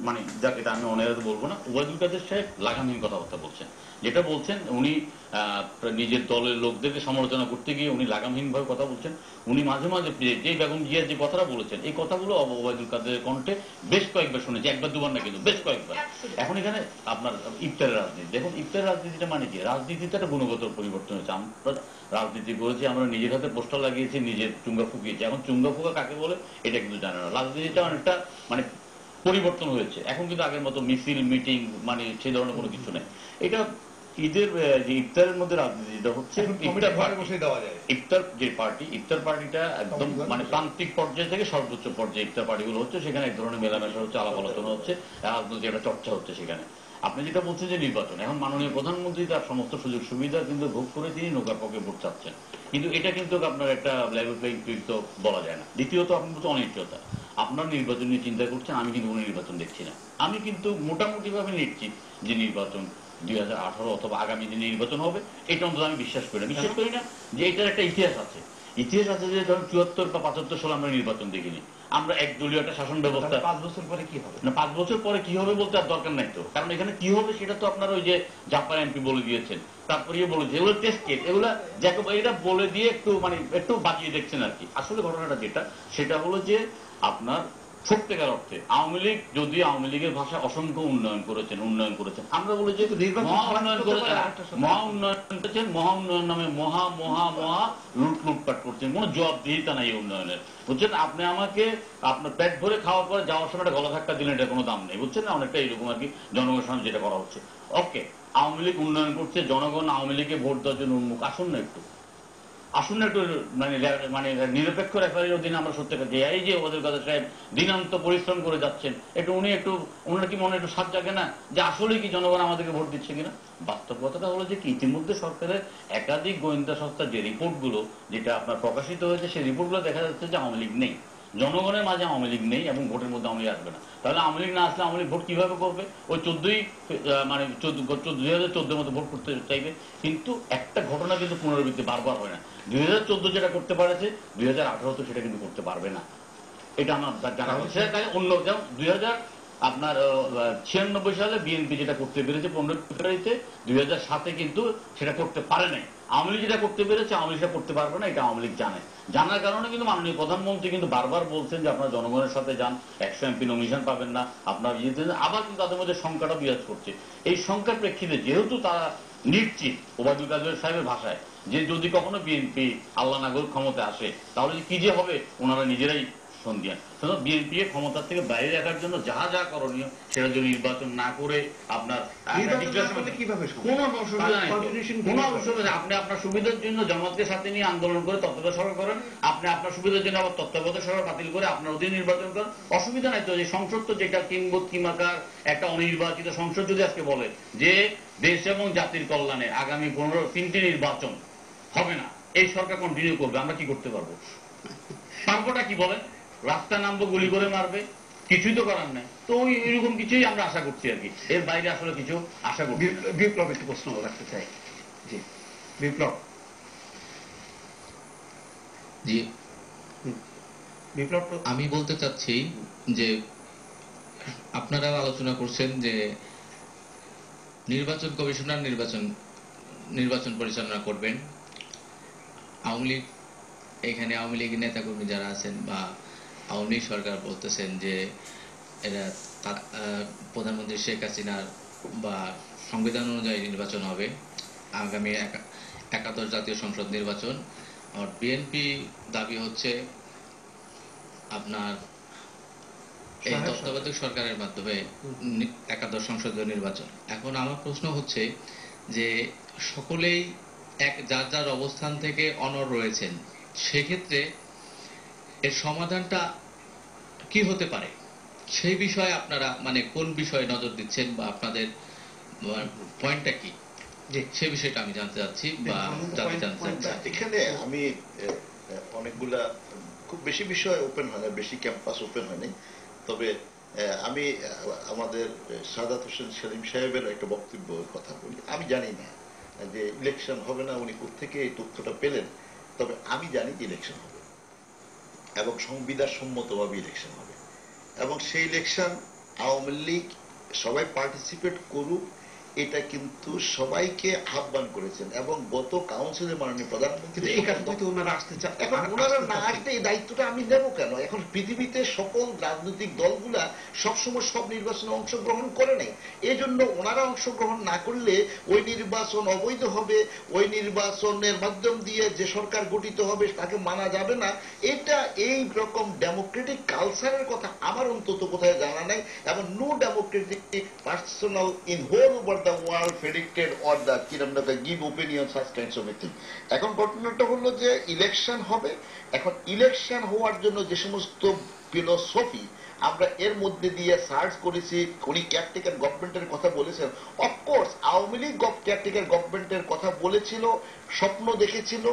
মানে যাক এটা আমি অনেক বলবো না, ওবায়দুল কাদের সাহেব লাগামহীন কথাবার্তা বলছেন। যেটা বলছেন উনি নিজের দলের লোকদেরকে সমালোচনা করতে গিয়ে উনি লাগামহীন ভাবে কথা বলছেন। উনি মাঝে মাঝে যে বেগম জিয়া যে কথাটা বলেছেন, এই কথাগুলো ওবায়দুল কাদের কণ্ঠে বেশ কয়েকবার শুনেছি, একবার দুবার না কিন্তু বেশ কয়েকবার। এখন এখানে আপনার ইফতারের রাজনীতি দেখুন, ইফতারের রাজনীতিটা মানে কি? রাজনীতিতে একটা গুণগত পরিবর্তন হয়েছে। আমরা রাজনীতি করেছি, আমরা নিজের হাতে পোস্টার লাগিয়েছি, নিজের চুঙ্গা ফুকিয়েছি। এখন চুঙ্গা ফুকা কাকে বলে এটা কিন্তু জানে না। রাজনীতিটা অনেকটা মানে পরিবর্তন হয়েছে। এখন কিন্তু আগের মতো মিছিল মিটিং মানে সেই ধরনের কোনো কিছু নেই। এটা ঈদের যে ইফতারের মধ্যে রাজনীতিটা হচ্ছে, ইফতার যে পার্টি, ইফতার পার্টিটা একদম মানে প্রান্তিক পর্যায়ে থেকে সর্বোচ্চ পর্যায়ে ইফতার পার্টিগুলো হচ্ছে। সেখানে এক ধরনের মেলামেশা হচ্ছে, আলাপ আলোচনা হচ্ছে, রাজনৈতিক একটা চর্চা হচ্ছে সেখানে। আপনি যেটা বলছেন যে নির্বাচন, এখন মাননীয় প্রধানমন্ত্রী তার সমস্ত সুযোগ সুবিধা কিন্তু ভোগ করে তিনি নৌকার পক্ষে ভোট চাচ্ছেন, কিন্তু এটা কিন্তু আপনার একটা লেভেল প্লেইং ফিল্ড তো বলা যায় না। দ্বিতীয়ত আপনি বলছেন অনিশ্চয়তা। আপনার নির্বাচন নিয়ে চিন্তা করছেন, আমি কিন্তু কোনো নির্বাচন দেখছি না। আমি কিন্তু মোটামুটি ভাবে নিশ্চিত যে নির্বাচন 2018 অথবা আগামী দিনে নির্বাচন হবে, এটা অন্তত আমি বিশ্বাস করি না যে এটার একটা ইতিহাস আছে। ইতিহাস আছে যে ধরুন 74 বা 75 সালে আমরা নির্বাচন দেখিনি। আমরা একদলীয় একটা শাসন ব্যবস্থা। 5 বছর পরে কি হবে? না 5 বছর পরে কি হবে বলতে আর দরকার নাই তো, কারণ এখানে কি হবে সেটা তো আপনার ওই যে জাপান এমপি বলে দিয়েছেন, তারপরে বলেছে এগুলো টেস্ট কেস, এগুলা এটা বলে দিয়ে একটু মানে একটু বাজিয়ে দেখছেন আর কি। আসলে ঘটনাটা যেটা সেটা হলো যে আপনার সত্যিকার অর্থে আওয়ামী লীগ, যদি আওয়ামী লীগের ভাষা অসংখ্য উন্নয়ন করেছেন, আমরা বলি যে মহা উন্নয়ন করেছেন, মহা উন্নয়ন নামে মহা মহা মহা লুটপাট করছেন, কোনো জবাবদিহিতা নাই উন্নয়নের, বুঝছেন। আপনি আমাকে আপনার পেট ভরে খাওয়ার পরে যাওয়ার সময় একটা গলা ধাক্কা দিলেন, এটা কোনো দাম নেই, বুঝছেন না। অনেকটা এইরকম আর কি জনগণের সামনে যেটা করা হচ্ছে। ওকে, আওয়ামী লীগ উন্নয়ন করছে, জনগণ আওয়ামী লীগে ভোট দেওয়ার জন্য উন্মুখ। আসুন না একটু মানে মানে নিরপেক্ষ রেফারির অধীনে আমরা সত্যি কাছে এই যে ওবায়দুল কাদের সাহেব দিনান্ত পরিশ্রম করে যাচ্ছেন, ওনার কি মনে একটু সাত জাগে না যে আসলে কি জনগণ আমাদেরকে ভোট দিচ্ছে কিনা? বাস্তব কথাটা হলো যে কি, ইতিমধ্যে সরকারের একাধিক গোয়েন্দা সংস্থার যে রিপোর্টগুলো যেটা আপনার প্রকাশিত হয়েছে, সেই রিপোর্টগুলো দেখা যাচ্ছে যে আওয়ামী লীগ নেই, জনগণের মাঝে আওয়ামী লীগ নেই এবং ভোটের মধ্যে আওয়ামী লীগ আসবে না। তাহলে আওয়ামী লীগ না আসলে আওয়ামী লীগ ভোট কিভাবে করবে? ওই 2014 মতো ভোট করতে চাইবে। কিন্তু একটা ঘটনা কিন্তু পুনরাবৃত্তি বারবার হয় না। 2014 যেটা করতে পারেছে 2018 তো সেটা কিন্তু করতে পারবে না, এটা আমার জানা হচ্ছে। অন্য যেমন 1996 সালে বিএনপি যেটা করতে পেরেছে 15 ফেব্রুয়ারিতে, 2007 কিন্তু সেটা করতে পারে নাই। আওয়ামী লীগ যেটা করতে পেরেছে আওয়ামী লীগ করতে পারবে না, এটা আওয়ামী লীগ জানার কারণে কিন্তু মাননীয় প্রধানমন্ত্রী কিন্তু বারবার বলছেন যে আপনারা জনগণের সাথে যান, 100 এমপি নমিনেশন পাবেন না, আপনার আবার কিন্তু তাদের মধ্যে সংখ্যাটা বিরাজ করছে। এই সংখ্যার প্রেক্ষিতে যেহেতু তারা নিশ্চিত ওবায়দুল কাদের সাহেবের ভাষায় যে যদি কখনো বিএনপি আল্লাহ নাগর ক্ষমতা আসে তাহলে কি যে হবে ওনারা নিজেরাই সন্ধিয়ান। বিএনপি ক্ষমতার থেকে বাইরে রাখার জন্য যা যা করণীয় সেটা যদি নির্বাচন না করে আপনার আপনি আপনার সুবিধার জন্য জামাতকে সাথে নিয়ে আন্দোলন করে তত্ত্বাবধায়ক সরকার করেন, আপনি আপনার সুবিধার জন্য আবার তত্ত্বাবধায়ক সরকার বাতিল করে আপনার অধীনে নির্বাচন করেন, অসুবিধা নাই তো। যে সংসদ তো যেটা কিংবদ কিমাকার একটা অনির্বাচিত সংসদ যদি আজকে বলে যে দেশ এবং জাতির কল্যাণে আগামী 3টি নির্বাচন হবে না, এই সরকার কন্টিনিউ করবে, আমরা কি করতে পারবো? পারবোটা কি বলেন? রাস্তা নামবো, গুলি করে মারবে, কিছুই তো করার নাই। তো এরকম কিছুই আমরা আশা করছি আর কি, এর বাইরে আসলে কিছু আশা করছি। বিপ্লব একটু প্রশ্ন রাখতে চাই। জি বিপ্লব। জি বিপ্লব, আমি বলতে চাচ্ছি যে আপনারা আলোচনা করছেন যে নির্বাচন কমিশনার নির্বাচন পরিচালনা করবেন। আওয়ামী লীগ, এখানে আওয়ামী লীগের নেতাকর্মী যারা আছেন বা আওয়ামী লীগ সরকার বলতেছেন যে এরা প্রধানমন্ত্রী শেখ হাসিনার বা সংবিধান অনুযায়ী নির্বাচন হবে, আগামী 71 জাতীয় সংসদ নির্বাচন। আর বিএনপি দাবি হচ্ছে আপনার এই তত্ত্বাবধায়ক সরকারের মাধ্যমে 71 সংসদীয় নির্বাচন। এখন আমার প্রশ্ন হচ্ছে যে সকলেই যার যার অবস্থান থেকে অনড় রয়েছেন, সেক্ষেত্রে এর সমাধানটা কি হতে পারে সেই বিষয়ে আপনারা মানে কোন বিষয়ে নজর দিচ্ছেন বা আপনাদের পয়েন্টটা কি, সে বিষয়টা আমি জানতে চাচ্ছি বা জানতে চাচ্ছি। এখানে আমি অনেকগুলা খুব বেশি বিষয় ওপেন হয় না, বেশি ক্যাম্পাস ওপেন হয়নি। তবে আমি আমাদের সাদাত হোসেন সেলিম সাহেবের একটা বক্তব্য কথা বলি। আমি জানি না যে ইলেকশন হবে না, উনি কোত্থেকে এই তথ্যটা পেলেন। তবে আমি জানি যে ইলেকশন হবে এবং সংবিধান সম্মতভাবে ইলেকশন হবে এবং সেই ইলেকশন আওয়ামী লীগ সবাই পার্টিসিপেট করুক, এটা কিন্তু সবাইকে আহ্বান করেছেন এবং গত কাউন্সিলে মাননীয় প্রধানমন্ত্রী এই কারণে তো ওনারা আসতে চান। এখন ওনারা না আসলে এই দায়িত্বটা আমি নেব কেন? এখন পৃথিবীতে সকল রাজনৈতিক দলগুলা সবসময় সব নির্বাচনে অংশগ্রহণ করে নাই, এই জন্য ওনারা অংশগ্রহণ না করলে ওই নির্বাচন অবৈধ হবে, ওই নির্বাচনের মাধ্যম দিয়ে যে সরকার গঠিত হবে তাকে মানা যাবে না। এটা এই রকম ডেমোক্রেটিক কালচারের কথা আমার অন্তত কোথায় জানা নাই, এবং no democratic personal in whole over the world predicted or the কিরম give opinion such kinds of a thing. এখন ঘটনাটা হলো যে ইলেকশন হবে, এখন ইলেকশন হওয়ার জন্য যে সমস্ত ফিলোসফি আমরা এর মধ্যে দিয়ে সার্চ করেছি, উনি কেয়ারটেকার গভর্নমেন্টের কথা বলেছেন। অফকোর্স আওয়ামী লীগ কেয়ারটেকার গভর্নমেন্টের কথা বলেছিল, স্বপ্ন দেখেছিল,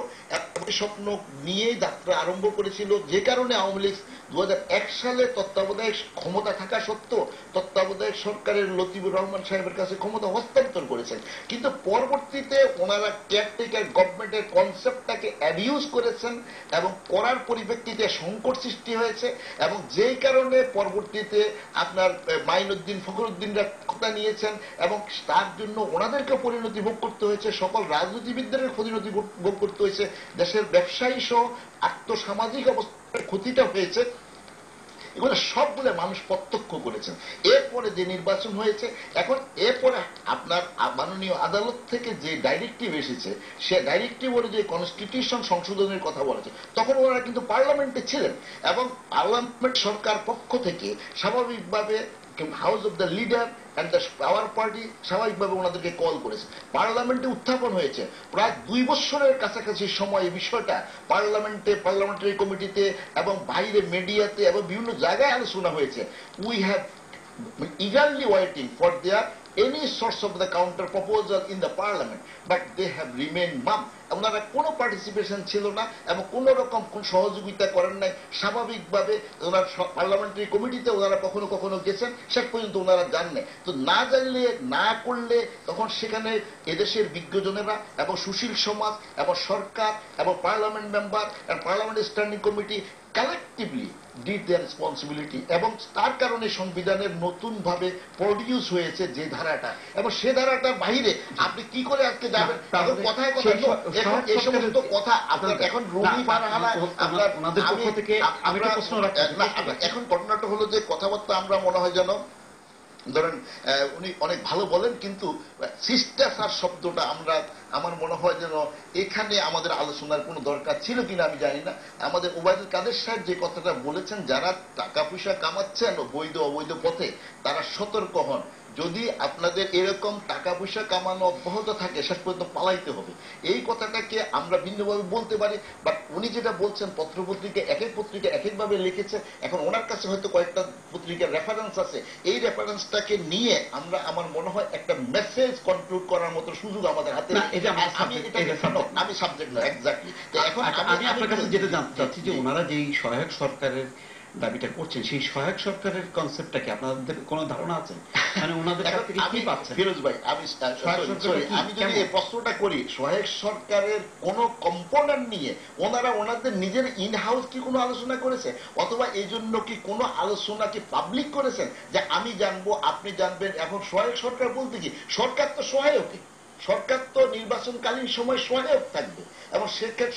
স্বপ্ন নিয়েই যাত্রা আরম্ভ করেছিল, যে কারণে আওয়ামী লীগ 2001 সালে তত্ত্বাবধায়ক ক্ষমতা থাকা সত্ত্বেও তত্ত্বাবধায়ক সরকারের লতিফুর রহমান সাহেবের কাছে ক্ষমতা হস্তান্তর করেছেন। কিন্তু পরবর্তীতে ওনারা কেয়ারটেকার গভর্নমেন্টের কনসেপ্টটাকে অ্যাবিউজ করেছেন এবং করার পরিপ্রেক্ষিতে সংকট সৃষ্টি হয়েছে, এবং যেই কারণে পরবর্তীতে আপনার মাইনুদ্দিন ফখরুদ্দিনরা ক্ষমতা নিয়েছেন এবং তার জন্য ওনাদেরকে পরিণতি ভোগ করতে হয়েছে, সকল রাজনীতিবিদদের পরিণতি ভোগ করতে হয়েছে, দেশের ব্যবসায়ী সহ আর্থসামাজিক অবস্থার ক্ষতিটা হয়েছে। এগুলো সবগুলো মানুষ প্রত্যক্ষ করেছেন। এরপরে যে নির্বাচন হয়েছে, এখন এরপরে আপনার মাননীয় আদালত থেকে যে ডাইরেক্টিভ এসেছে, সে ডাইরেক্টিভ অনুযায়ী কনস্টিটিউশন সংশোধনের কথা বলেছে। তখন ওনারা কিন্তু পার্লামেন্টে ছিলেন এবং পার্লামেন্ট সরকার পক্ষ থেকে স্বাভাবিকভাবে house of the leader and the power party স্বাভাবিকভাবে ওনাদেরকে কল করেছে, পার্লামেন্টে উত্থাপন হয়েছে। প্রায় 2 বছরের কাছাকাছি সময় এই বিষয়টা পার্লামেন্টে, পার্লামেন্টারি কমিটিতে এবং বাইরে মিডিয়াতে এবং বিভিন্ন জায়গায় আলোচনা হয়েছে। We have eagerly waiting for their any source of the counter proposal in the parliament, but they have remained mum. ওনারা কোনো পার্টিসিপেশন ছিল না এবং কোন রকম কোন সহযোগিতা করেন নাই। স্বাভাবিকভাবে ওনার পার্লামেন্টারি কমিটিতে ওনারা কখনো কখনো গেছেন, শেষ পর্যন্ত ওনারা যান নাই। তো না জানলে না করলে তখন সেখানে এদেশের বিজ্ঞজনেরা এবং সুশীল সমাজ এবং সরকার এবং পার্লামেন্ট মেম্বার এবং parliament standing committee collectively did there responsibility, এবং তার কারণে সংবিধানের নতুন ভাবে প্রডিউস হয়েছে যে ধারাটা, এবং সে ধারাটার বাইরে আপনি কি করে আজকে যাবেন? কথায় কথা এই সমস্ত কথা আপনার এখন রবি ফারহানা আপনার ওনাদের পক্ষ থেকে আমি একটা প্রশ্ন রাখছি। এখন ঘটনাটা হলো যে কথাবার্তা আমরা মনে হয় যেন ধরেন উনি অনেক ভালো বলেন, কিন্তু শিষ্টাচার শব্দটা আমরা আমার মনে হয় যেন এখানে আমাদের আলোচনার কোনো দরকার ছিল কিনা আমি জানি না। আমাদের ওবায়দুল কাদের সাহেব যে কথাটা বলেছেন, যারা টাকা পয়সা কামাচ্ছেন বৈধ অবৈধ পথে তারা সতর্ক হন। যদি আপনাদের এরকম টাকা পয়সা কামানো অব্যাহত থাকে শেষ পর্যন্ত পালাইতে হবে। এই কথাটাকে আমরা ভিন্নভাবে বলতে পারি, বাট উনি যেটা বলছেন পত্রপত্রিকা এক এক পত্রিকা এক একভাবে লিখেছে। এখন ওনার কাছে হয়তো কয়েকটা পত্রিকার রেফারেন্স আছে, এই রেফারেন্সটাকে নিয়ে আমরা আমার মনে হয় একটা মেসেজ কনক্লুড করার মতো সুযোগ আমাদের হাতে। আমি সাবজেক্ট না এক্স্যাক্টলি। এখন আমি আপনার কাছে যেটা জানতে চাচ্ছি যে ওনারা যেই সহায়ক সরকারের দাবিটা করছেন, সেই সহায়ক সরকারের কনসেপ্টটা কি আপনাদের কোনো ধারণা আছে? মানে ওনাদের কাছ থেকে কি পাচ্ছেন? ফিরোজ ভাই, আমি যদি এই প্রশ্নটা করি, সহায়ক সরকারের কোন কম্পোনেন্ট নিয়ে ওনারা ওনাদের নিজের ইন হাউস কি কোনো আলোচনা করেছে, অথবা এই জন্য কি কোনো আলোচনা কি পাবলিক করেছেন যে আমি জানবো আপনি জানবেন? এখন সহায়ক সরকার বলতে কি, সরকার তো সহায়কই, সরকার তো নির্বাচনকালীন সময় সহায়ক থাকবে, এবং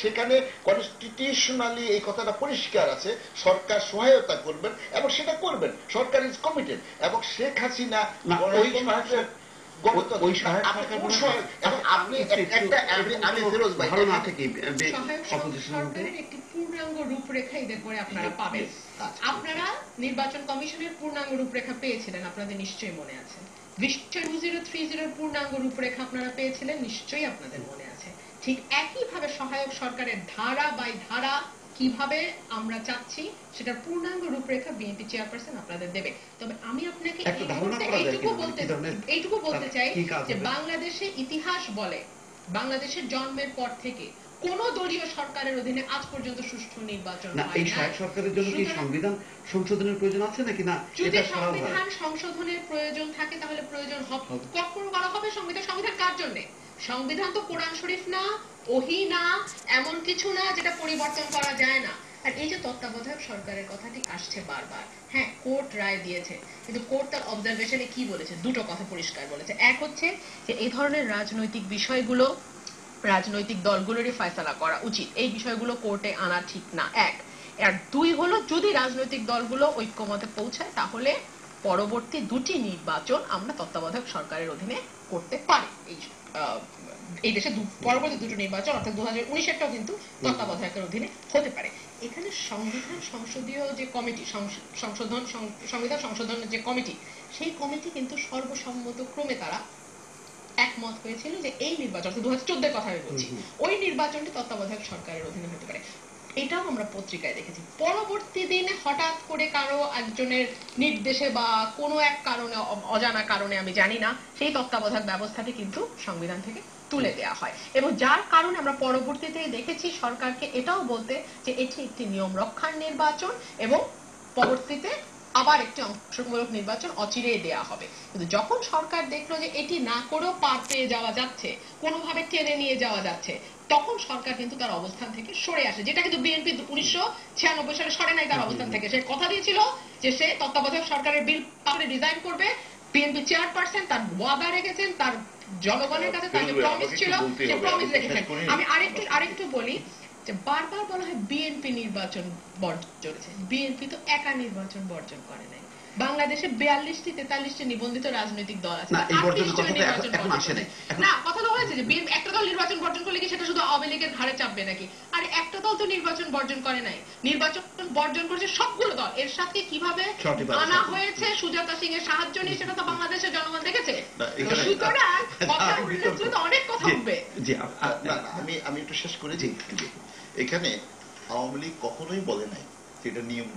সেখানে কনস্টিটিউশনালি এই কথাটা পরিষ্কার আছে, সরকার সহায়তা করবেন এবং সেটা করবেন, সরকার ইজ কমিটেড। এবং শেখ হাসিনা একটি পূর্ণাঙ্গ রূপরেখা ঈদের পরে আপনারা পাবেন। আপনারা নির্বাচন কমিশনের পূর্ণাঙ্গ রূপরেখা পেয়েছিলেন, আপনাদের নিশ্চয়ই মনে আছে। 2030 পূর্ণাঙ্গ রূপরেখা আপনারা পেয়েছিলেন, নিশ্চয়ই আপনাদের মনে আছে। ঠিক একইভাবে সহায়ক সরকারের ধারা বাই ধারা কিভাবে এইভাবে আমরা চাচ্ছি সেটার পূর্ণাঙ্গ রূপরেখা বিএনপি চেয়ারপারসন আপনাদের দেবে। তবে আমি আপনাকে এইটুকু বলতে চাই যে বাংলাদেশে ইতিহাস বলে বাংলাদেশের জন্মের পর থেকে কোন দলীয় সরকারের অধীনে আজ পর্যন্ত সুষ্ঠু নির্বাচন হয় না। এই সহায়ক সরকারের জন্য কি সংবিধান সংশোধনের প্রয়োজন আছে নাকি না? যদি সংবিধান সংশোধনের প্রয়োজন থাকে তাহলে প্রয়োজন কখন করা হবে? সংবিধান কার জন্য? সংবিধান তো কোরআন শরীফ না, ওহী না, এমন কিছু না যেটা পরিবর্তন করা যায় না। আর এই যে তত্ত্বাবধায়ক সরকারের কথাটি আসছে বারবার, হ্যাঁ কোর্ট রায় দিয়েছে, কিন্তু কোর্ট তার অবজারভেশনে কি বলেছে? দুটো কথা পরিষ্কার বলেছে। এক হচ্ছে যে এই ধরনের রাজনৈতিক বিষয়গুলো রাজনৈতিক দলগুলোরই ফয়সালা করা উচিত, এই বিষয়গুলো কোর্টে আনা ঠিক না, এক। আর দুই হলো, যদি রাজনৈতিক দলগুলো ঐক্যমতে পৌঁছায় তাহলে পরবর্তী দুটি নির্বাচন আমরা তত্ত্বাবধায়ক সরকারের অধীনে করতে পারি। এই দেশে পরবর্তী দুটো নির্বাচন অর্থাৎ 2019-এরটাও কিন্তু তত্ত্বাবধায়কের অধীনে হতে পারে। এখানে সংবিধান সংসদীয় যে কমিটি, সংবিধান সংশোধনের যে কমিটি, সেই কমিটি কিন্তু সর্বসম্মত ক্রমে তারা একমত হয়েছিল যে এই নির্বাচন 2014-এর কথা আমি বলছি, ওই নির্বাচনটি তত্ত্বাবধায়ক সরকারের অধীনে হতে পারে। এটাও আমরা পত্রিকায় দেখেছি। পরবর্তী দিনে হঠাৎ করে কারো একজনের নির্দেশে বা কোনো এক কারণে, অজানা কারণে আমি জানি না, সেই তত্ত্বাবধায়ক ব্যবস্থাটি কিন্তু সংবিধান থেকে তুলে দেওয়া হয়, এবং যার কারণে আমরা পরবর্তীতে দেখেছি সরকারকে এটাও বলতে যে এটি একটি নিয়ম রক্ষার নির্বাচন এবং পরবর্তীতে আবার একটি অংশমূলক নির্বাচন অচিরেই দেয়া হবে। কিন্তু যখন সরকার দেখলো যে এটি না করেও পার পেয়ে যাওয়া যাচ্ছে, কোনোভাবে টেনে নিয়ে যাওয়া যাচ্ছে, তখন সরকার কিন্তু তার অবস্থান থেকে সরে আসে, যেটা কিন্তু বিএনপি 1996 সালে সরে নাই তার অবস্থান থেকে। সে কথা দিয়েছিল যে সে তত্ত্বাবধায়ক সরকারের বিল পারে রিজাইন করবে। বিএনপি চেয়ারপারসন তার ওয়াদা রেখেছেন, তার জনগণের কাছে তার যে প্রমিস ছিল সে প্রমিস রেখেছেন। আমি আরেকটু বলি যে বারবার বলা হয় বিএনপি নির্বাচন বর্জন করেছে। বিএনপি তো একা নির্বাচন বর্জন করে নাই। বাংলাদেশে 42টি 43টি নিবন্ধিত রাজনৈতিক দল আছে, না কথা তো হয়েছে যে বিএনপি একটা দল নির্বাচন বর্জন করলে কি সেটা শুধু আওয়ামী লীগের ঘাড়ে চাপবে নাকি? আর একটা দল তো নির্বাচন বর্জন করে নাই, নির্বাচন বর্জন করেছে সবগুলো দল। এর সাথে কিভাবে আনা হয়েছে সুজাতা সিং এর সাহায্য নিয়ে, সেটা তো বাংলাদেশের জনগণ দেখেছে। সুতরাং কথা উঠলে তো অনেক কথা উঠবে। আমি একটু শেষ করে দিই। এখানে আওয়ামী লীগ কখনোই বলে নাই যে এটা নিয়ম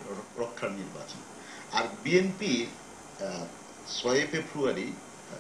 রক্ষার নির্বাচন। আর বিএনপি 6 ফেব্রুয়ারি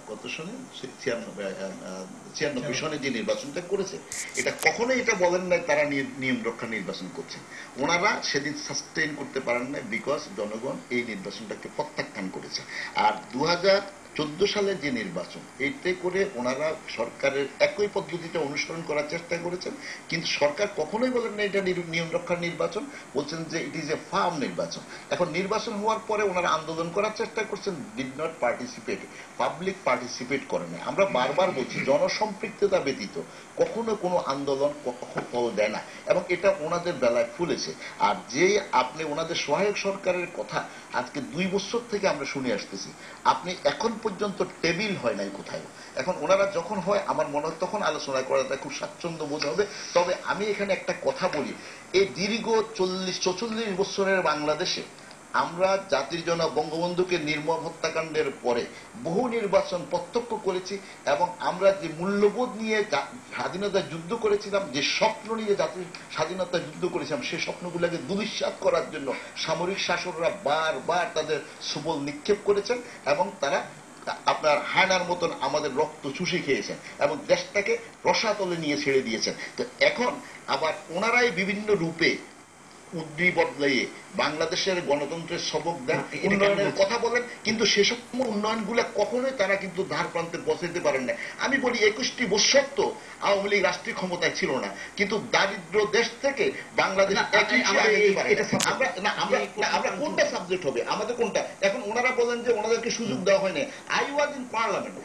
কত সনে 96 সনে যে নির্বাচনটা করেছে, এটা কখনোই এটা বলেন নাই তারা নিয়ম রক্ষা নির্বাচন করছে। ওনারা সেদিন সাস্টেইন করতে পারেন না, বিকজ জনগণ এই নির্বাচনটাকে প্রত্যাখ্যান করেছে। আর 2014 সালের যে নির্বাচন, এইতে করে ওনারা সরকারের একই পদ্ধতিটা অনুসরণ করার চেষ্টা করেছেন, কিন্তু সরকার কখনোই বলেন না এটা নিয়ম রক্ষার নির্বাচন, বলছেন যে ইট ইজ এ ফার্ম নির্বাচন। এখন নির্বাচন হওয়ার পরে ওনারা আন্দোলন করার চেষ্টা করছেন, did not participate, public participate করে না। আমরা বারবার বলছি জনসম্পৃক্ততা ব্যতীত কখনো কোনো আন্দোলন কখনো ফল দেয় না, এবং এটা ওনাদের বেলায় ফুলেছে। আর যে আপনি ওনাদের সহায়ক সরকারের কথা আজকে 2 বছর থেকে আমরা শুনে আসতেছি, আপনি এখন পর্যন্ত টেবিল হয় নাই কোথায়। এখন ওনারা যখন হয় আমার মনে হয় তখন আলোচনা করাটা খুব স্বাচ্ছন্দ্য বোধ হবে। তবে আমি এখানে একটা কথা বলি, এই দীর্ঘ 40-44 বছরের বাংলাদেশে আমরা জাতির জনক বঙ্গবন্ধুকে নির্মম হত্যাকাণ্ডের পরে বহু নির্বাচন প্রত্যক্ষ করেছি, এবং আমরা যে মূল্যবোধ নিয়ে স্বাধীনতা যুদ্ধ করেছিলাম, যে স্বপ্ন নিয়ে জাতির স্বাধীনতা যুদ্ধ করেছিলাম, সেই স্বপ্নগুলোকে দুলিশ্বাত করার জন্য সামরিক শাসকরা বারবার তাদের সুবল নিক্ষেপ করেছেন, এবং তারা আপনার হায়নার মতন আমাদের রক্ত চুষে খেয়েছেন এবং দেশটাকে রসাতলে নিয়ে ছেড়ে দিয়েছেন। তো এখন আবার ওনারাই বিভিন্ন রূপে উদ্রি বদলাইয়ে বাংলাদেশের গণতন্ত্রের সবক দেন, উন্নয়নের কথা বলেন, কিন্তু সেসব উন্নয়নগুলো কখনোই তারা কিন্তু ধার প্রান্তে পৌঁছাতে পারেন না। আমি বলি 21টি বছর তো আওয়ামী লীগ রাষ্ট্রীয় ক্ষমতায় ছিল না, কিন্তু দারিদ্র দেশ থেকে বাংলাদেশ আমরা কোনটা সাবজেক্ট হবে, আমাদের কোনটা? এখন ওনারা বলেন যে ওনাদেরকে সুযোগ দেওয়া হয়নি। I was in parliament,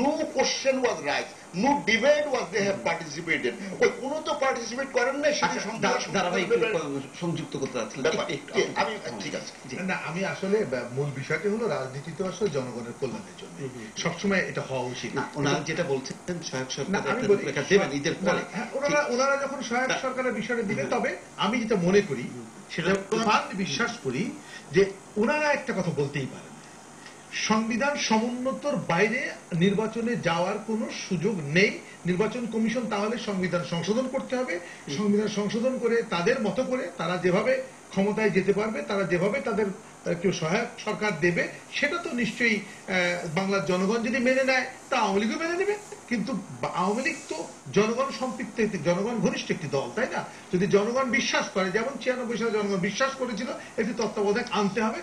no question was right, no debate was they have participated. ওই কোনো তো পার্টিসিপেট করেন নাই। সংযুক্ত করতে আমি ঠিক আছে না, আমি আসলে মূল বিষয়টি হলো রাজনীতি তো আসলে জনগণের কল্যাণের জন্য, সবসময় এটা হওয়া উচিত না। ওনারা যেটা বলছেন সহায়ক সরকার ঈদের পরে, ওনারা যখন সহায়ক সরকারের বিষয়টা দিবেন, তবে আমি যেটা মনে করি সেটা বিশ্বাস করি যে ওনারা একটা কথা বলতেই পারেন, সংবিধান সমুন্নতর বাইরে নির্বাচনে যাওয়ার কোনো সুযোগ নেই। নির্বাচন কমিশন তাহলে সংবিধান সংশোধন করতে হবে, সংবিধান সংশোধন করে তাদের মতো করে তারা যেভাবে ক্ষমতায় যেতে পারবে, তারা যেভাবে তাদের কেউ সহায়ক সরকার দেবে, সেটা তো নিশ্চয়ই বাংলার জনগণ যদি মেনে নেয় তা আওয়ামী লীগও মেনে নেবে। কিন্তু আওয়ামী লীগ তো জনগণ সম্পৃক্ত, জনগণ ঘনিষ্ঠ একটি দল, তাই না? যদি জনগণ বিশ্বাস করে, যেমন 96 সালে জনগণ বিশ্বাস করেছিল একটি তত্ত্বাবধায়ক আনতে হবে,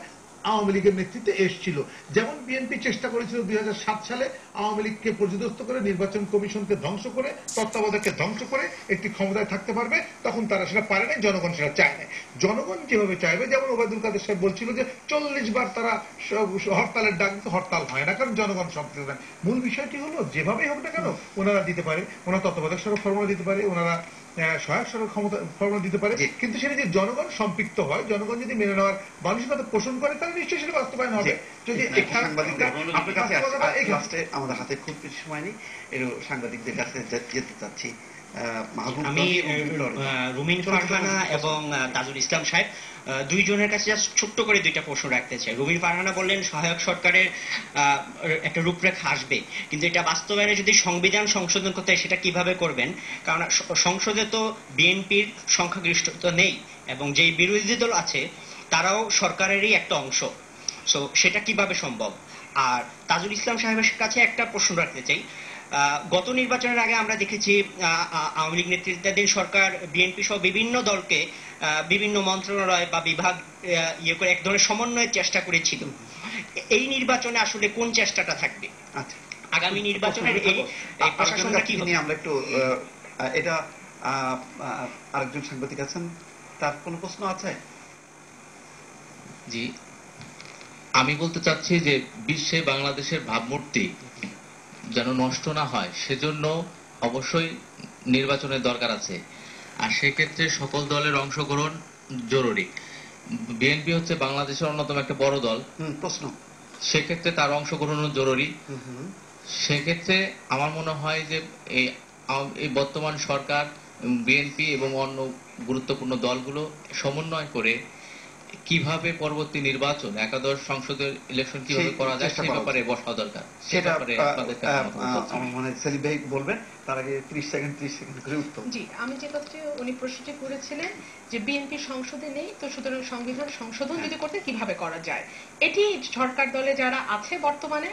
আওয়ামী লীগের নেতৃত্বে এসেছিল। যেমন বিএনপি চেষ্টা করেছিল 2007 সালে আওয়ামী লীগকে পর্যদস্ত করে, নির্বাচন কমিশনকে ধ্বংস করে, তত্ত্বাবধায়ককে ধ্বংস করে একটি ক্ষমতায় থাকতে পারবে, তখন তারা সেটা পারে নাই, জনগণ সেটা চায় না। জনগণ যেভাবে চাইবে, যেমন ওবায়দুল কাদের সাহেব বলছিল যে 40 বার তারা হরতালের ডাক দিতে, হরতাল হয় না, কারণ জনগণ সম্পৃক্ত না। মূল বিষয়টি হলো যেভাবেই হোক না কেন ওনারা দিতে পারে, ওনারা তত্ত্বাবধায়ক সরকার ফর্মুলা দিতে পারে, ওনারা সহায়ক সরকার ক্ষমতা ফর্মুলা দিতে পারে, কিন্তু সেটা যে জনগণ সম্পৃক্ত হয়, জনগণ যদি মেনে নেওয়ার মানসিকতা পোষণ করে, তাহলে নিশ্চয়ই সেটা বাস্তবায়ন হবে। যদি আমাদের হাতে খুব বেশি সময় নেই, এর সাংবাদিকদের কাছে যেতে চাচ্ছি। আমি রুমিন ফারহানা এবং তাজুল ইসলাম সাহেব দুইজনের কাছে ছোট্ট করে দুইটা প্রশ্ন রাখতে চাই। রুমিন ফারহানা বললেন সহায়ক সরকারের একটা রূপরেখা আসবে, কিন্তু এটা বাস্তবায়নে যদি সংবিধান সংশোধন করতে হয় সেটা কিভাবে করবেন? কারণ সংসদে তো বিএনপির সংখ্যাগরিষ্ঠতা নেই এবং যেই বিরোধী দল আছে তারাও সরকারেরই একটা অংশ। সো সেটা কিভাবে সম্ভব? আর তাজুল ইসলাম সাহেবের কাছে একটা প্রশ্ন রাখতে চাই। গত নির্বাচনের আগে আমরা দেখেছি আওয়ামী লীগ নেতৃত্বাধীন সরকার বিএনপি সহ বিভিন্ন দলকে বিভিন্ন মন্ত্রণালয় বা বিভাগ ইয়ে করে এক ধরনের সমন্বয়ের চেষ্টা করেছিল। এই নির্বাচনে আসলে কোন চেষ্টাটা থাকবে? আচ্ছা, আগামী নির্বাচনের এই প্রশাসনটা কি হবে? আমরা একটু এটা আরেকজন সাংবাদিক আছেন, তার কোনো প্রশ্ন আছে? জি, আমি বলতে চাচ্ছি যে বিশ্বে বাংলাদেশের ভাবমূর্তি যেন নষ্ট না হয়, সেজন্য অবশ্যই নির্বাচনের দরকার আছে। আর সেক্ষেত্রে সকল দলের অংশগ্রহণ জরুরি। বিএনপি হচ্ছে বাংলাদেশের অন্যতম একটা বড় দল, প্রশ্ন, সেক্ষেত্রে তার অংশগ্রহণ জরুরি। সেক্ষেত্রে আমার মনে হয় যে এই বর্তমান সরকার, বিএনপি এবং অন্য গুরুত্বপূর্ণ দলগুলো সমন্বয় করে কিভাবে পরবর্তী নির্বাচন, একাদশ সংসদের ইলেকশন কিভাবে করা যায় সে ব্যাপারে বসা দরকার। সেটা আমার মনে হয় সেলিম ভাই বলবেন, তার আগে 30 সেকেন্ড করে উত্তর। জি, আমি যে কথাটি উনি প্রশ্নটি করেছিলেন যে বিএনপি সংসদে নেই, তো সুতরাং সংবিধান সংশোধন যদি করতে কিভাবে করা যায়, এটি সরকার দলে যারা আছে বর্তমানে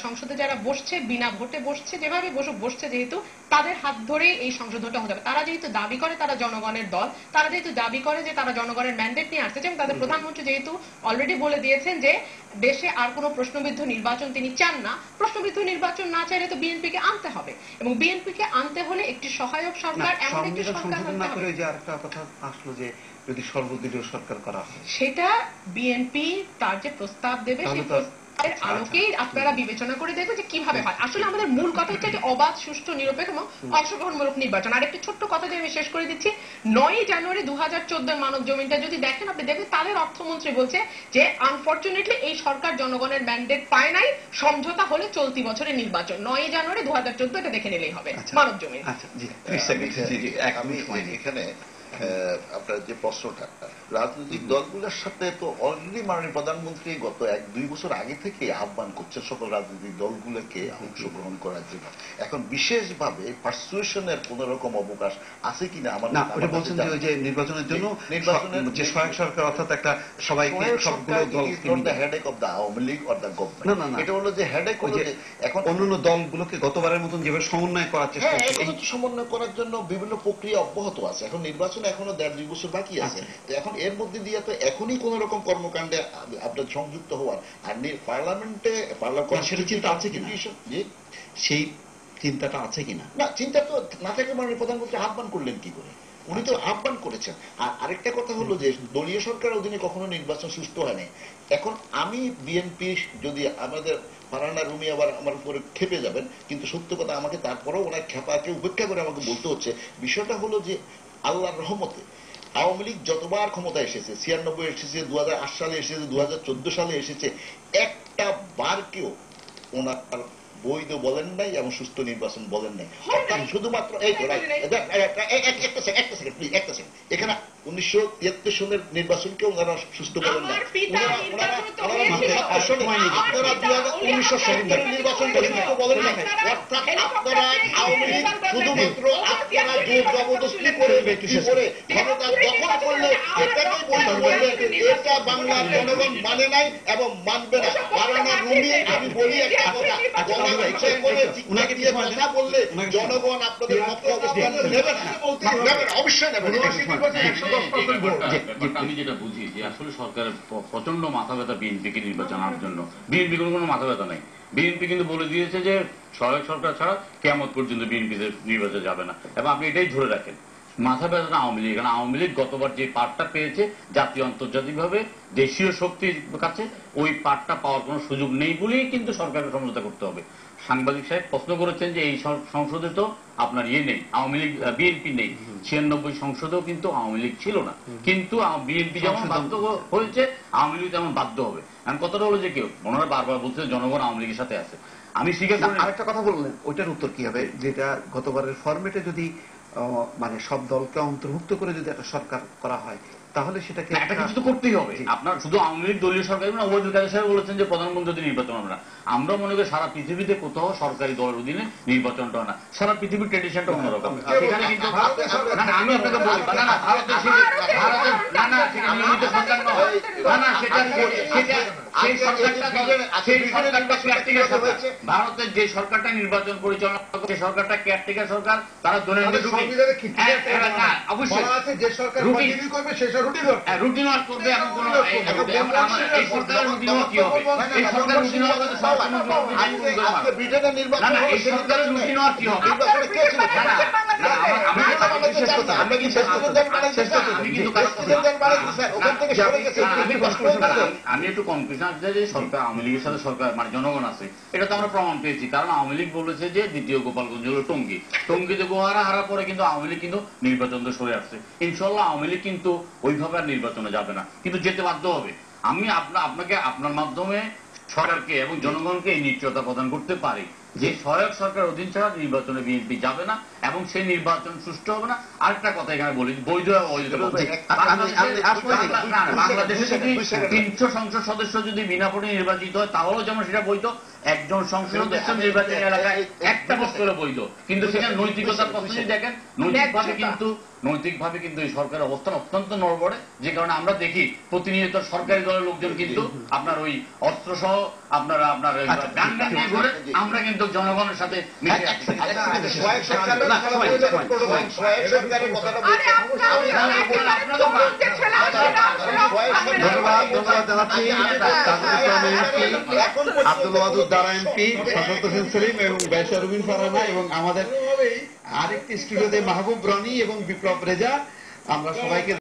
সংসদে যারা বসছে, বিনা ভোটে বসছে, যেভাবে বসছে, যেহেতু তাদের হাত ধরেই এই সংশোধনটা হতে হবে। তারা যেহেতু দাবি করে তারা জনগণের দল, তারা যেহেতু দাবি করে যে তারা জনগণের ম্যান্ডেট নিয়ে আসছে, এবং তাদের প্রধানমন্ত্রী যেহেতু অলরেডি বলে দিয়েছেন যে দেশে আর কোনো প্রশ্নবিদ্ধ নির্বাচন তিনি চান না, প্রশ্নবিদ্ধ নির্বাচন না চাইলে তো বিএনপিকে আনতে হবে, এবং বিএনপিকে আনতে হলে একটি সহায়ক সরকার, এমন একটি সরকার না করে যে আরেকটা কথা আসলো যে যদি সর্বদলীয় সরকার করা হয়, সেটা বিএনপি তার যে প্রস্তাব দেবে সেই প্রস্তাবের আলোকেই আপনারা বিবেচনা করে দেখবেন যে কিভাবে হয়। আসলে আমাদের মূল কথা হচ্ছে যে অবাধ, সুষ্ঠু, নিরপেক্ষ এবং অংশগ্রহণমূলক নির্বাচন। আর একটি ছোট্ট কথা দিয়ে আমি শেষ করে দিচ্ছি, 9 জানুয়ারি 2014 মানব জমিনটা যদি দেখেন, আপনি দেখবেন তাদের অর্থমন্ত্রী বলছে যে আনফরচুনেটলি এই সরকার জনগণের ম্যান্ডেট পায় নাই, সমঝোতা হলে চলতি বছরের নির্বাচন। 9 জানুয়ারি 2014 এটা দেখে নিলেই হবে মানব জমিন। আমি এখানে আপনার যে প্রশ্নটা, রাজনৈতিক দলগুলোর সাথে তো অলরেডি মাননীয় প্রধানমন্ত্রী গত 1-2 বছর আগে থেকে আহ্বান করছেন সকল রাজনৈতিক দলগুলোকে অংশগ্রহণ করার জন্য। এখন বিশেষভাবে পারসুয়েশনের কোন রকম অবকাশ আছে কিনা আমার না, ওটা বলছেন যে নির্বাচনের জন্য নির্বাচনের যে সহায়ক সরকার, অর্থাৎ একটা সবাইকে সবগুলো দলকে headache of the Awami League or the government, এটা হলো যে হেডেক হলো যে এখন অন্যান্য দলগুলোকে গতবারের মতন যেভাবে সমন্বয় করার চেষ্টা করছে, সমন্বয় করার জন্য বিভিন্ন প্রক্রিয়া অব্যাহত আছে। এখন নির্বাচন এখনো 1.5-2 বছর বাকি আছে, এখন এর মধ্যে দিয়ে তো এখনই কোন রকম কর্মকাণ্ডে আপনার সংযুক্ত হওয়ার আর পার্লামেন্টে চিন্তা আছে কিনা, সেই চিন্তাটা আছে কিনা? না, চিন্তা তো না থাকলে মাননীয় প্রধানমন্ত্রী আহ্বান করলেন কি করে? উনি তো আহ্বান করেছেন। আর আরেকটা কথা হলো যে দলীয় সরকারের অধীনে কখনো নির্বাচন সুষ্ঠু হয় নাই। এখন আমি বিএনপি, যদি আমাদের ফারহানা রুমি আবার আমার উপরে খেপে যাবেন, কিন্তু সত্য কথা, আমাকে তারপরেও ওনার খেপাকে উপেক্ষা করে আমাকে বলতে হচ্ছে, বিষয়টা হলো যে আল্লাহর রহমতে আওয়ামী লীগ যতবার ক্ষমতায় এসেছে, 96 এসেছে, 2008 সালে এসেছে, 2014 সালে এসেছে, একটা বার কেউ ওনার বৈধ বলেন নাই এবং সুস্থ নির্বাচন বলেন নাই। অর্থাৎ শুধুমাত্র এখানে 1973 সনের নির্বাচনকে ওনারা সুস্থ বলেন না। আপনারা 1900 সনের নির্বাচনকে সুস্থ বলেন না। অর্থাৎ আপনারা আওয়ামী লীগ শুধুমাত্র আপনারা জোর জবরদস্তি করে ক্ষমতা দখল করলে এটাকেই বলতে, এটা বাংলার জনগণ মানে নাই এবং মানবে না। ফারহানা রুমি, আমি আমি বলি একটা কথা, উনাকে দিয়ে কথা বললে জনগণ আপনাদের অবশ্যই নেবেন। আমি যেটা বুঝি যে আসলে সরকারের প্রচন্ড মাথা ব্যথা বিএনপিকে নির্বাচন আনার জন্য। বিএনপি কোনো মাথা ব্যথা নাই। বিএনপি কিন্তু বলে দিয়েছে যে সহায়ক সরকার ছাড়া কিয়ামত পর্যন্ত বিএনপিতে নির্বাচন যাবে না, এবং আপনি এটাই ধরে রাখেন। মাথা ব্যথাটা আওয়ামী লীগ, কারণ আওয়ামী লীগ গতবার যে পার্টটা পেয়েছে জাতীয় আন্তর্জাতিকভাবে দেশীয় শক্তির কাছে, ওই পার্টটা পাওয়ার কোনো সুযোগ নেই বলেই কিন্তু সরকারের সমঝোতা করতে হবে। সাংবাদিক সাহেব প্রশ্ন করেছেন যে এই সংসদে তো আপনার ইয়ে নেই, আওয়ামী লীগ বিএনপি নেই। 96 সংসদেও কিন্তু আওয়ামী লীগ ছিল না, কিন্তু বিএনপি যেমন বাধ্য হয়েছে আওয়ামী লীগ তেমন বাধ্য হবে। কারণ কথাটা হলো যে কেউ ওনারা বারবার বলছে জনগণ আওয়ামী লীগের সাথে আছে। আমি স্বীকার করি। আরেকটা কথা বললেন, ওইটার উত্তর কি হবে? যেটা গতবারের ফরম্যাটে যদি মানে সব দলকে অন্তর্ভুক্ত করে যদি একটা সরকার করা হয়, তাহলে সেটাকে একটা কিছু তো করতেই হবে। আপনার শুধু আওয়ামী লীগ দলীয় সরকার না, ওবায়দুল কাদের সাহেব বলেছেন যে প্রধানমন্ত্রী যদি নির্বাচন হবে না। আমরা মনে করি সারা পৃথিবীতে কোথাও সরকারি দলের অধীনে নির্বাচনটা হয় না। সারা পৃথিবীর ট্রেডিশনটা অন্যরকম। সেখানে কিন্তু আমি আপনাকে বলি না, না ভারতের সেটা নিয়মিত সরকার নয়, না সেটা সেই সরকারটা কেয়ারটেকার সরকার। ভারতের যে সরকারটা নির্বাচন পরিচালনা করে সেই সরকারটা কেয়ারটেকার সরকার। তারা দৈনন্দিন অবশ্যই যে সরকার করবে সে রুটিন ওয়ার্ক করবে। এমন কোন এই সরকারের রুটিন ওয়ার্ক কি হবে? এই সরকারের রুটিন ওয়ার্ক ব্রিটেনের নির্বাচন, এই সরকারের রুটিন ওয়ার্ক কি হবে? আমি একটু কনফিউশন আছে যে সরকার আওয়ামী লীগের সাথে সরকার মানে জনগণ আছে, এটা তো আমরা প্রমাণ পেয়েছি। কারণ আওয়ামী লীগ বলেছে যে দ্বিতীয় গোপালগঞ্জ হলো টঙ্গী, টঙ্গীতে গোহারা হারার পরে কিন্তু আওয়ামী লীগ কিন্তু নির্বাচন তো সরে আসছে। ইনশাল্লাহ আওয়ামী লীগ কিন্তু ওইভাবে আর নির্বাচনে যাবে না, কিন্তু যেতে বাধ্য হবে। আমি আপনাকে আপনার মাধ্যমে সরকারকে এবং জনগণকে এই নিশ্চয়তা প্রদান করতে পারি যে সহায়ক সরকার অধীন ছাড়া নির্বাচনে বিএনপি যাবে না, এবং সেই নির্বাচন সুষ্ঠু হবে না। আরেকটা কথা এখানে বলি, বৈধ বাংলাদেশে যদি 300 সংসদ সদস্য যদি বিনা ভোটে নির্বাচিত হয় তাহলেও যেমন সেটা বৈধ, একজন সংসদ সদস্য নির্বাচনী এলাকায় একটা প্রশ্ন হলে বৈধ। কিন্তু সেখানে নৈতিকতার প্রশ্ন যদি দেখেন, নৈতিকভাবে কিন্তু এই সরকারের অবস্থান অত্যন্ত নড়বড়ে। যে কারণে আমরা দেখি প্রতিনিয়ত সরকারি দলের লোকজন কিন্তু আপনার ওই অস্ত্র সহ আপনার ঘুরে আমরা কিন্তু জনগণের সাথে মিশে আছি। ধন্যবাদ জানাচ্ছি আব্দুল ওয়াদুদ দারা এমপি, সাদাত হোসেন সেলিম এবং বেশা রুবিন ফারহানা, এবং আমাদের আরেকটি স্টুডিওতে মাহবুব রনি এবং বিপ্লব রেজা। আমরা সবাইকে